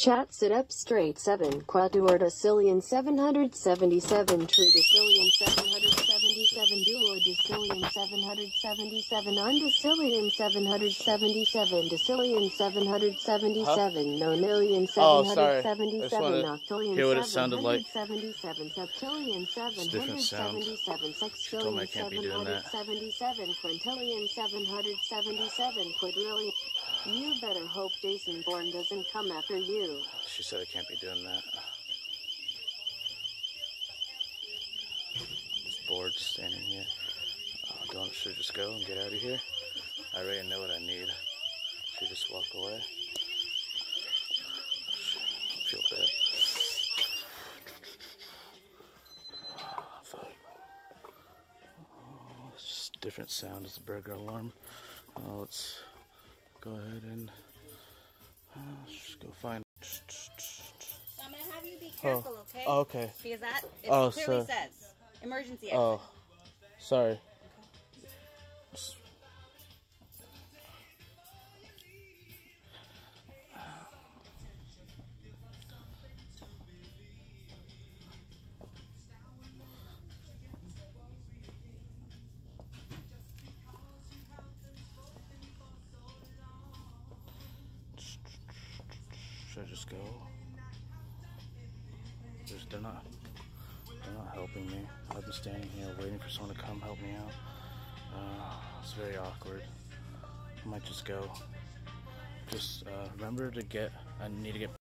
Chat sit up straight 7 quaduor decillion 777 tree decillion 777 duo decillion 777 undecillion 777 decillion 777 nonillion 777 octillion hear what it sounded like. 777 septillion different sound. 777 She told me I sextillion can't be doing that. 777 quintillion 777 quadrillion. You better hope Jason Bourne doesn't come after you. She said I can't be doing that. Just bored standing here. Should just go and get out of here. I already know what I need. Should just walk away. I feel bad. It's just a different sound as the burglar alarm. Let's go ahead and just go find. So I'm gonna have you be careful, okay? Oh, okay. Because that it clearly so, says emergency exit. Oh, sorry. Should I just go? They're not helping me. I've been standing here waiting for someone to come help me out. It's very awkward. I might just go. Just remember to I need to get